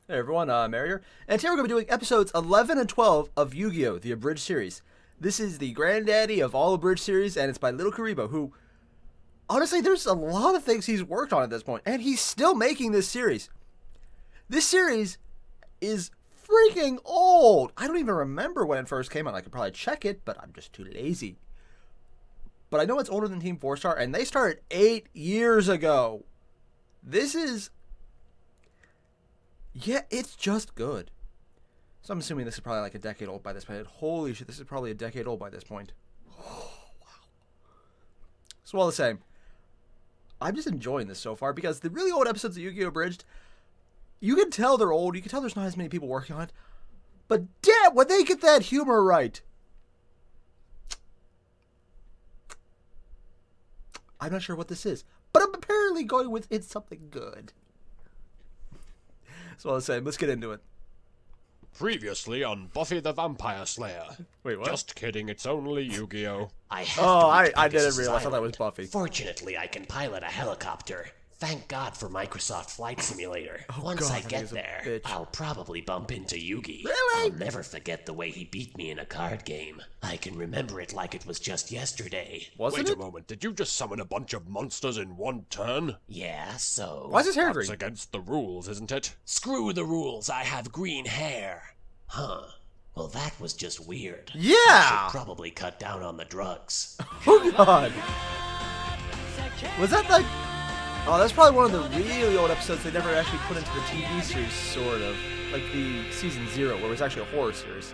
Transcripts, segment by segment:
Hey everyone, I'm Airier, and today we're going to be doing episodes 11 and 12 of Yu-Gi-Oh! The Abridged series. This is the granddaddy of all Abridged series, and it's by Little Karibo, who, honestly, there's a lot of things he's worked on at this point, and he's still making this series. This series is freaking old. I don't even remember when it first came out. I could probably check it, but I'm just too lazy. But I know it's older than Team 4-Star, and they started 8 years ago. This is... yeah, it's just good. So I'm assuming this is probably like a decade old by this point. Holy shit, this is probably a decade old by this point. Oh, wow. So all the same, I'm just enjoying this so far because the really old episodes of Yugioh Abridged, you can tell they're old. You can tell there's not as many people working on it. But damn, when they get that humor right. I'm not sure what this is, but I'm apparently going with it's something good. So all the same, let's get into it. Previously on Buffy the Vampire Slayer. Wait, what? Just kidding, it's only Yu-Gi-Oh! I I didn't realize. I thought that was Buffy. Fortunately, I can pilot a helicopter. Thank God for Microsoft Flight Simulator. Once God, I that get is a there, bitch. I'll probably bump into Yugi. Really? I'll never forget the way he beat me in a card game. I can remember it like it was just yesterday. Wasn't Wait it? a moment, did you just summon a bunch of monsters in one turn? Yeah, so... Why is his hair That's green? against the rules, isn't it? Screw the rules, I have green hair. Huh. Well, that was just weird. Yeah! I should probably cut down on the drugs. Oh god. Was that like... oh, that's probably one of the really old episodes they never actually put into the TV series, sort of. Like the season 0, where it was actually a horror series.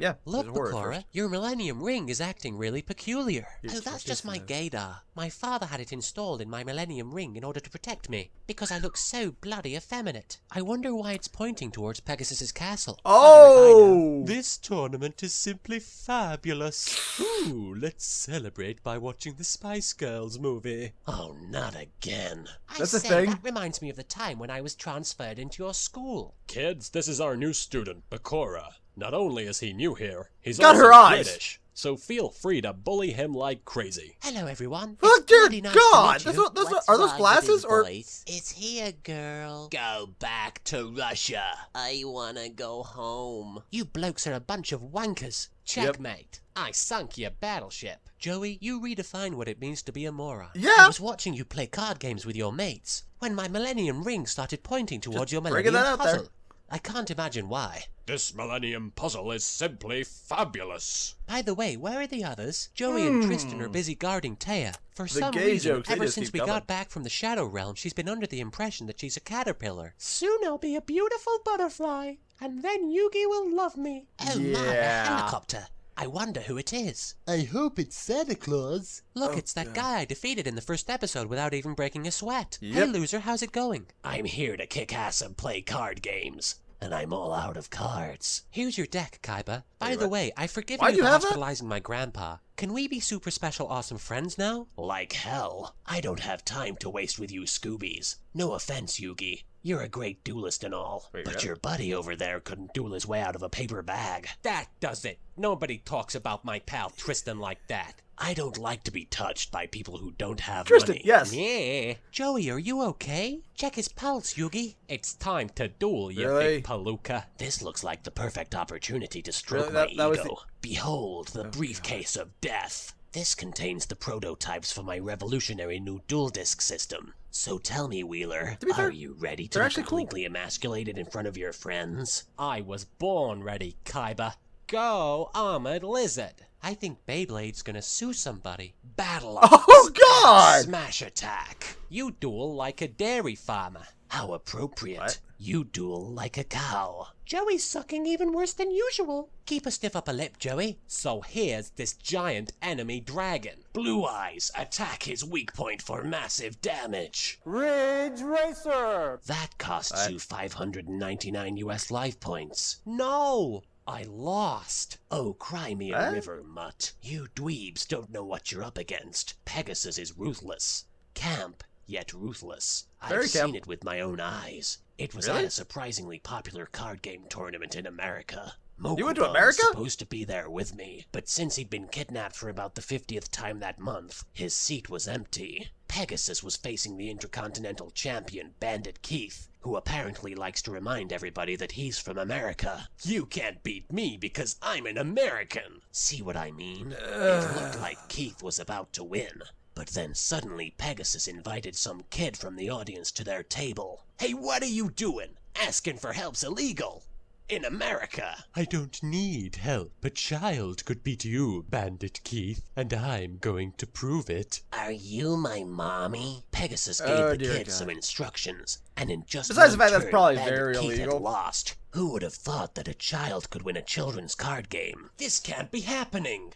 Yeah, Look, it was horror at Bakura, first. your Millennium Ring is acting really peculiar. It's Oh, that's just my ridiculous. gaydar. My father had it installed in my Millennium Ring in order to protect me, because I look so bloody effeminate. I wonder why it's pointing towards Pegasus's castle. Oh! This tournament is simply fabulous. Ooh, let's celebrate by watching the Spice Girls movie. Oh, not again. That's I a say, thing. that reminds me of the time when I was transferred into your school. Kids, this is our new student, Bakura. Not only is he new here, he's Got also her eyes. British. So feel free to bully him like crazy. Hello, everyone. Oh, It's dear bloody nice God! to meet Those you. are- What's are those wrong, glasses, big or- boys? Is he a girl? Go back to Russia. I wanna go home. You blokes are a bunch of wankers. Checkmate. I sunk your battleship. Joey, you redefine what it means to be a moron. Yeah. I was watching you play card games with your mates when my Millennium Ring started pointing towards your bringing Millennium that out there. Puzzle. I can't imagine why. This Millennium Puzzle is simply fabulous. By the way, where are the others? Joey and Tristan are busy guarding Taya. For some gay reason, jokes, they ever just since keep we coming. got back from the Shadow Realm, she's been under the impression that she's a caterpillar. Soon I'll be a beautiful butterfly, and then Yugi will love me. Oh my, the Yeah. helicopter. I wonder who it is. I hope it's Santa Claus. Look, Oh, it's that God. guy I defeated in the first episode without even breaking a sweat. Hey, Yep. loser, how's it going? I'm here to kick ass and play card games. And I'm all out of cards. Here's your deck, Kaiba. By Wait, the what? way, I've forgiven Why'd you you for have that? hospitalizing my grandpa. Can we be super special awesome friends now? Like hell. I don't have time to waste with you Scoobies. No offense, Yugi. You're a great duelist and all. Wait, but really? your buddy over there couldn't duel his way out of a paper bag. That does it. Nobody talks about my pal Tristan like that. I don't like to be touched by people who don't have Tristan, money. yes. Yeah. Joey, are you okay? Check his pulse, Yugi. It's time to duel, you Really? big palooka. This looks like the perfect opportunity to stroke Really? That my was ego. the- Behold the briefcase of death. This contains the prototypes for my revolutionary new dual disc system. So tell me, Wheeler, To be fair, are you ready to they're be actually cool. completely emasculated in front of your friends? I was born ready, Kaiba. Go, Armored Lizard. I think Beyblade's gonna sue somebody. Battle Oh god! Smash attack. You duel like a dairy farmer. How appropriate. What? You duel like a cow. Joey's sucking even worse than usual. Keep a stiff upper lip, Joey. So here's this giant enemy dragon. Blue Eyes, attack his weak point for massive damage. Ridge Racer! That costs What? you 599 US life points. No! I lost. Oh, cry me a What? river, mutt. You dweebs don't know what you're up against. Pegasus is ruthless. Camp, yet ruthless. Very I've camp. seen it with my own eyes. It was Really? at a surprisingly popular card game tournament in America. You went to Mokuba America? was supposed to be there with me, but since he'd been kidnapped for about the 50th time that month, his seat was empty. Pegasus was facing the Intercontinental Champion, Bandit Keith, who who apparently likes to remind everybody that he's from America. You can't beat me because I'm an American. See what I mean? It looked like Keith was about to win. But then suddenly Pegasus invited some kid from the audience to their table. Hey, what are you doing? Asking for help's illegal. In America. I don't need help. A child could beat you, Bandit Keith, and I'm going to prove it. Are you my mommy? Pegasus gave the kid some instructions, and in just Besides the one fact that's turn, probably Bandit very Keith illegal. had lost. Who would have thought that a child could win a children's card game? This can't be happening.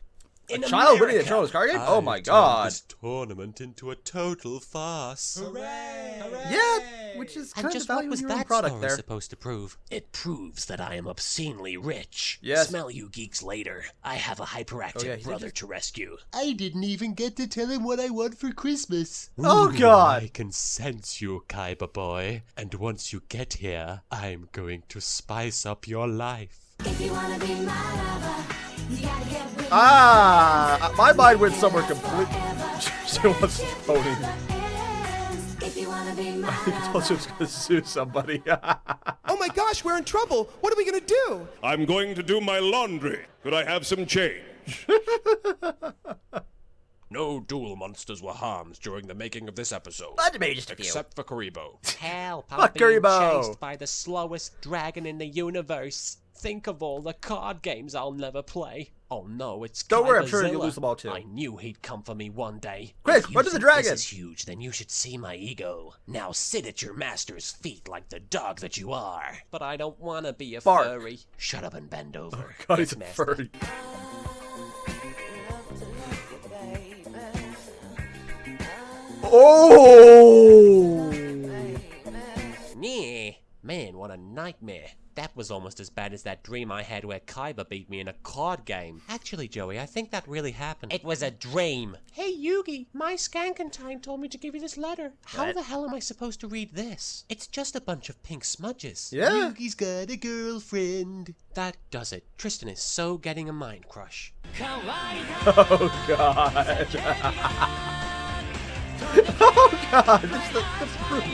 A child winning a children's card game? Oh my god. This tournament into a total farce. Yeah, which is kind And of just what valuing was your own that product story there. supposed to prove? It proves that I am obscenely rich. Yes. Smell you geeks later. I have a hyperactive yeah, he brother just- to rescue. I didn't even get to tell him what I want for Christmas. Oh Ooh, god. I can sense you, Kaiba boy. And once you get here, I'm going to spice up your life. If you wanna be my lover, you gotta get with My mind went somewhere completely. She wants to pony. If you wanna be my I think it's also just gonna sue somebody. Oh my gosh, we're in trouble. What are we gonna do? I'm going to do my laundry. Could I have some change? No duel monsters were harmed during the making of this episode. But maybe just a few. Except for Karibo. Help, I'm Fuck being Karibo. chased by the slowest dragon in the universe. Think of all the card games I'll never play. Oh no, it's Don't worry, I'm sure Kaibazilla. you'll lose them all too. I knew he'd come for me one day. Quick, If you run to the think dragon. This is huge, then you should see my ego. Now sit at your master's feet like the dog that you are. But I don't want to be a Bark. furry. Shut up and bend over. God, he's a Yes, master. furry. Oh! Yeah. Man, what a nightmare. That was almost as bad as that dream I had where Kaiba beat me in a card game. Actually, Joey, I think that really happened. It was a dream. Hey, Yugi, my Skankentine told me to give you this letter. How What? the hell am I supposed to read this? It's just a bunch of pink smudges. Yeah. Yugi's got a girlfriend. That does it. Tristan is so getting a mind crush. Oh god. Oh god. This is the proof.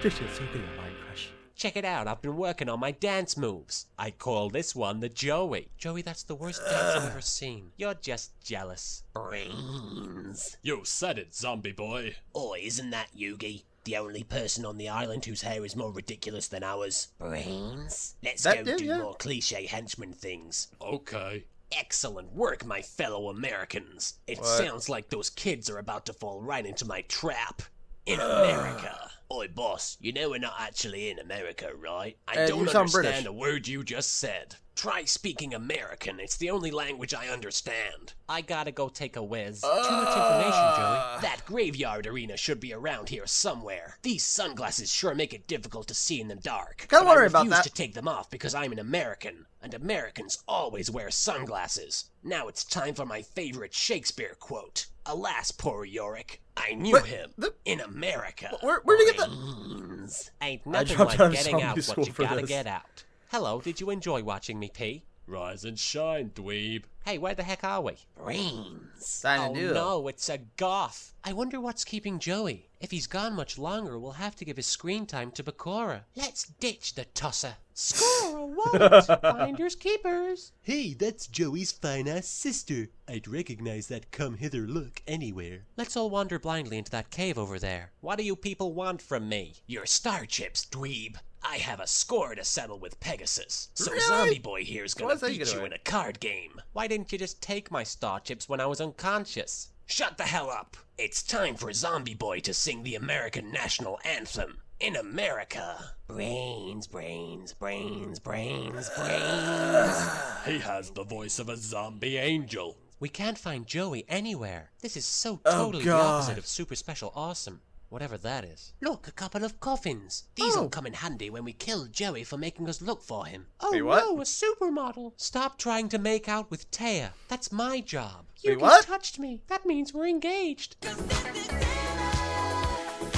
Tristan's so good at mind crush. Check it out, I've been working on my dance moves. I call this one the Joey. Joey, that's the worst dance I've ever seen. You're just jealous. Brains. You said it, zombie boy. Oi, isn't that Yugi? The only person on the island whose hair is more ridiculous than ours. Brains. Let's That go dude, do yeah. more cliche henchman things. Okay. Excellent work, my fellow Americans. It What? sounds like those kids are about to fall right into my trap. In America. Oi, boss, you know we're not actually in America, right? I And don't you sound understand British. a word you just said. Try speaking American. It's the only language I understand. I gotta go take a whiz. Too much information, Joey. That graveyard arena should be around here somewhere. These sunglasses sure make it difficult to see in the dark. Kinda but wondering I about refuse that. to take them off because I'm an American, and Americans always wear sunglasses. Now it's time for my favorite Shakespeare quote. Alas, poor Yorick, I knew But him the- in America. Where'd you get that? Brains. Ain't nothing dropped like out of getting zombie out school what you for gotta this. get out. Hello, did you enjoy watching me pee? Rise and shine, dweeb. Hey, where the heck are we? Brains. Sign Oh to do. no, it's a goth. I wonder what's keeping Joey. If he's gone much longer, we'll have to give his screen time to Bakura. Let's ditch the tosser. Score a wallet. Finders keepers. Hey, that's Joey's fine-ass sister. I'd recognize that come-hither look anywhere. Let's all wander blindly into that cave over there. What do you people want from me? Your star chips, dweeb. I have a score to settle with Pegasus. So Really? Zombie Boy here's gonna What's that beat gonna you do? in a card game. Why didn't you just take my star chips when I was unconscious? Shut the hell up. It's time for Zombie Boy to sing the American national anthem. In America. Brains, brains, brains, brains, brains. He has the voice of a zombie angel. We can't find Joey anywhere. This is so Oh, totally the God. opposite of super special awesome. Whatever that is. Look, a couple of coffins. These'll Oh. come in handy when we kill Joey for making us look for him. Oh Wait, what? no, a supermodel! Stop trying to make out with Taya. That's my job. Wait, You what? touched me. That means we're engaged.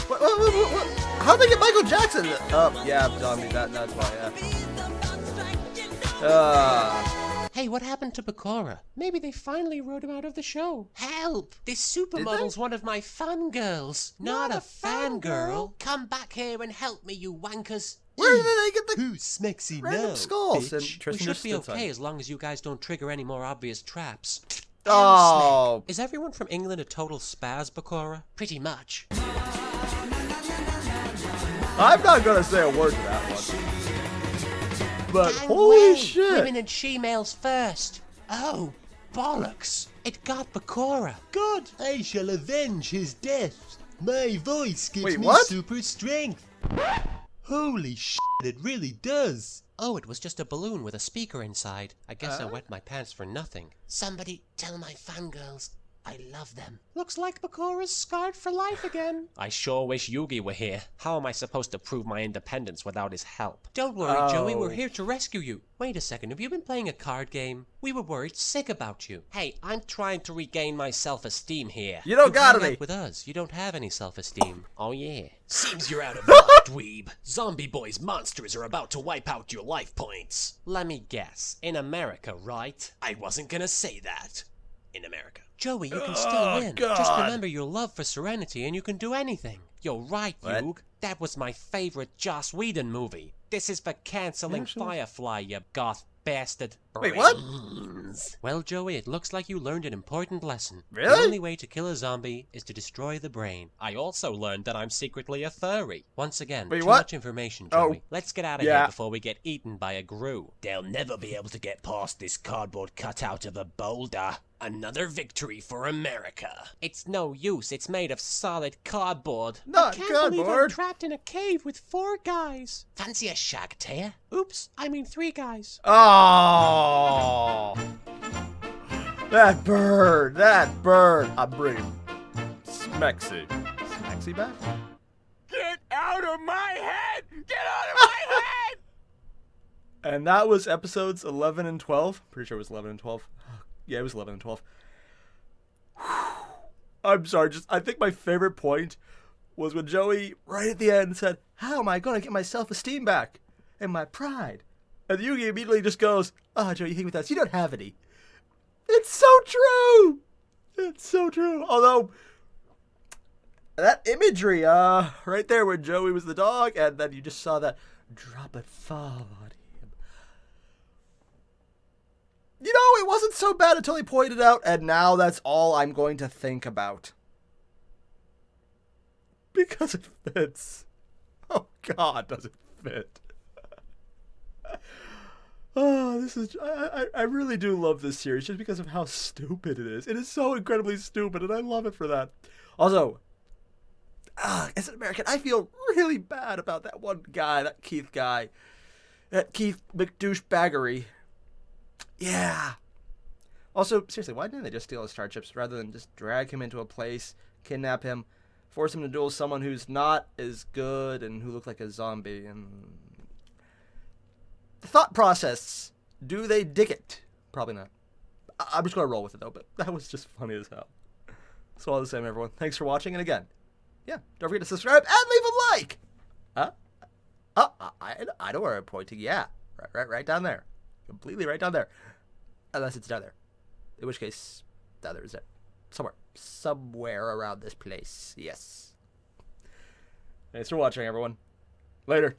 What? How'd they get Michael Jackson? Oh, yeah, zombie. That's why. Yeah. Hey, what happened to Bakura? Maybe they finally wrote him out of the show. Help! This supermodel's one of my fangirls. Not a fangirl. Come back here and help me, you wankers. Where did they get the Who smacks you random now, skulls? And bitch? We Tristan should just be stood okay aside. as long as you guys don't trigger any more obvious traps. Oh, Is everyone from England a total spaz, Bakura? Pretty much. I'm not gonna say a word to that one. But Dang holy well, shit! Women and she-males first. Oh, bollocks. It got Bakura. God, I shall avenge his death. My voice gives Wait, me what? super strength. Holy shit, it really does. Oh, it was just a balloon with a speaker inside. I guess I wet my pants for nothing. Somebody tell my fangirls I love them. Looks like Bakura's scarred for life again. I sure wish Yugi were here. How am I supposed to prove my independence without his help? Don't worry, Joey. We're here to rescue you. Wait a second. Have you been playing a card game? We were worried sick about you. Hey, I'm trying to regain my self-esteem here. You don't got hang any. out with us. You don't have any self-esteem. Oh, yeah. Seems you're out of luck, dweeb. Zombie Boy's monsters are about to wipe out your life points. Let me guess. In America, right? I wasn't gonna say that. In America. Joey, you can still win. Just God. remember your love for Serenity and you can do anything. You're right, What? Hugh. That was my favorite Joss Whedon movie. This is for canceling Firefly, you goth bastard. Wait, what? Well, Joey, it looks like you learned an important lesson. The Really? only way to kill a zombie is to destroy the brain. I also learned that I'm secretly a furry. Once again, Wait, too what? much information, Oh. Joey. Let's get out of Yeah. here before we get eaten by a grue. They'll never be able to get past this cardboard cutout of a boulder. Another victory for America. It's no use. It's made of solid cardboard. Not I can't believe I'm cardboard. trapped in a cave with 4 guys. Fancy a shag tear? Oops, I mean 3 guys. Oh, that bird, that bird. I'm bringing Smexy. Smexy back? Get out of my head! Get out of my head! And that was episodes 11 and 12. Pretty sure it was 11 and 12. Yeah, it was 11 and 12. I'm sorry, I think my favorite point was when Joey, right at the end, said, how am I going to get my self-esteem back? And my pride. And Yugi immediately just goes, oh, Joey, you hang with us. You don't have any. It's so true! It's so true. Although, that imagery, right there where Joey was the dog, and then you just saw that drop and fall on him. You know, it wasn't so bad until he pointed out, and now that's all I'm going to think about. Because it fits. Oh, God, does it fit. Oh, this is... I really do love this series just because of how stupid it is. It is so incredibly stupid, and I love it for that. Also, as an American, I feel really bad about that one guy, that Keith guy. That Keith McDouchebaggery. Yeah. Also, seriously, why didn't they just steal his starships rather than just drag him into a place, kidnap him, force him to duel someone who's not as good and who looked like a zombie? And the thought process, do they dig it? Probably not. I'm just going to roll with it, though, but that was just funny as hell. So all the same, everyone, thanks for watching, and again, yeah, don't forget to subscribe and leave a like! I know where I'm pointing, yeah. Right down there. Completely right down there. Unless it's down there. In which case, down there is it. Somewhere around this place. Yes. Thanks for watching, everyone. Later.